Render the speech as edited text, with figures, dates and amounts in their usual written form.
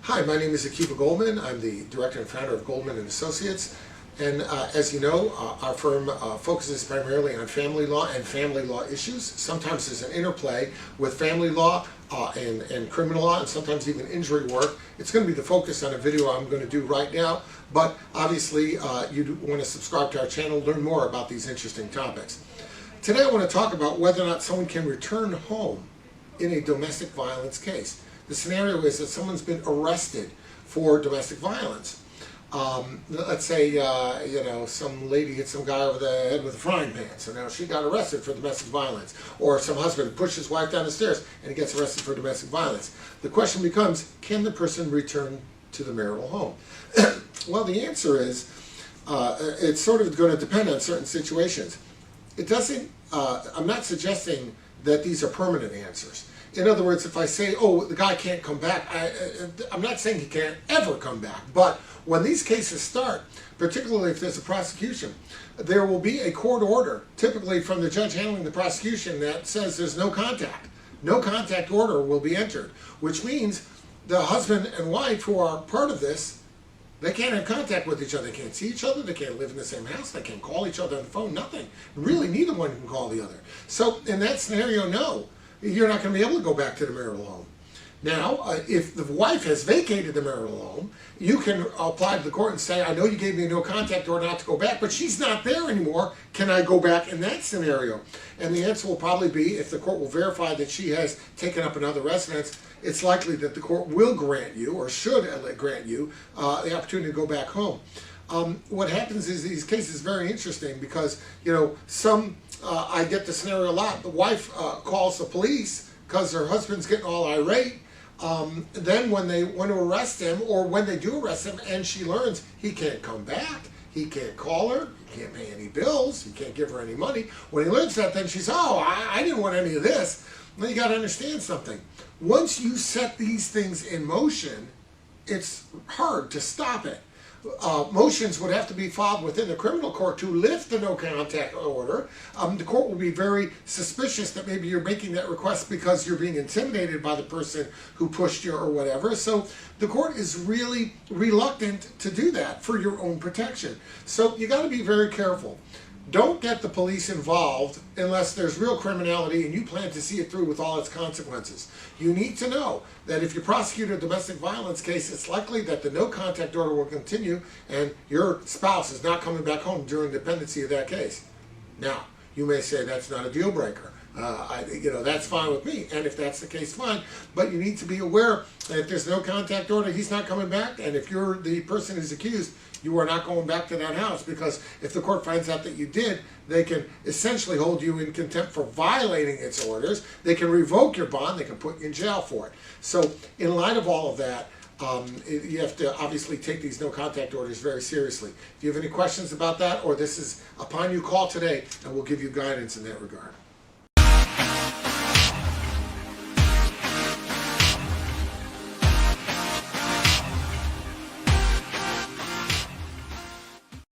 Hi, my name is Akiva Goldman. I'm the director and founder of Goldman and Associates. And as you know, our firm focuses primarily on family law and family law issues. Sometimes there's an interplay with family law and criminal law, and sometimes even injury work. It's going to be the focus on a video I'm going to do right now, but obviously you want to subscribe to our channel, learn more about these interesting topics. Today I want to talk about whether or not someone can return home in a domestic violence case. The scenario is that someone's been arrested for domestic violence. Let's say, some lady hit some guy over the head with a frying pan, so now she got arrested for domestic violence. Or some husband pushed his wife down the stairs and he gets arrested for domestic violence. The question becomes, can the person return to the marital home? Well, the answer is, it's sort of going to depend on certain situations. It doesn't, I'm not suggesting that these are permanent answers. In other words, if I say, oh, the guy can't come back, I'm not saying he can't ever come back. But when these cases start, particularly if there's a prosecution, there will be a court order, typically from the judge handling the prosecution, that says there's no contact. No contact order will be entered, which means the husband and wife who are part of this, they can't have contact with each other. They can't see each other. They can't live in the same house. They can't call each other on the phone. Nothing. Really, neither one can call the other. So in that scenario, no. You're not going to be able to go back to the marital home. Now, if the wife has vacated the marital home, you can apply to the court and say, I know you gave me a no contact order not to go back, but she's not there anymore. Can I go back in that scenario? And the answer will probably be, if the court will verify that she has taken up another residence, it's likely that the court will grant you, or should grant you, the opportunity to go back home. What happens is these cases are very interesting because, I get the scenario a lot. The wife calls the police because her husband's getting all irate. Then when they want to arrest him, or when they do arrest him, and she learns he can't come back, he can't call her, he can't pay any bills, he can't give her any money. When he learns that, then she's, oh, I didn't want any of this. Well, you got to understand something. Once you set these things in motion, it's hard to stop it. Motions would have to be filed within the criminal court to lift the no contact order. The court will be very suspicious that maybe you're making that request because you're being intimidated by the person who pushed you or whatever. So the court is really reluctant to do that for your own protection. So you got to be very careful. Don't get the police involved unless there's real criminality and you plan to see it through with all its consequences. You need to know that if you prosecute a domestic violence case, it's likely that the no contact order will continue and your spouse is not coming back home during the pendency of that case. Now, you may say that's not a deal breaker. That's fine with me, and if that's the case, fine. But you need to be aware that if there's no contact order, he's not coming back, and if you're the person who's accused, you are not going back to that house, because if the court finds out that you did, they can essentially hold you in contempt for violating its orders. They can revoke your bond. They can put you in jail for it. So in light of all of that, you have to obviously take these no contact orders very seriously. If you have any questions about that, or this is upon you, call today and we'll give you guidance in that regard.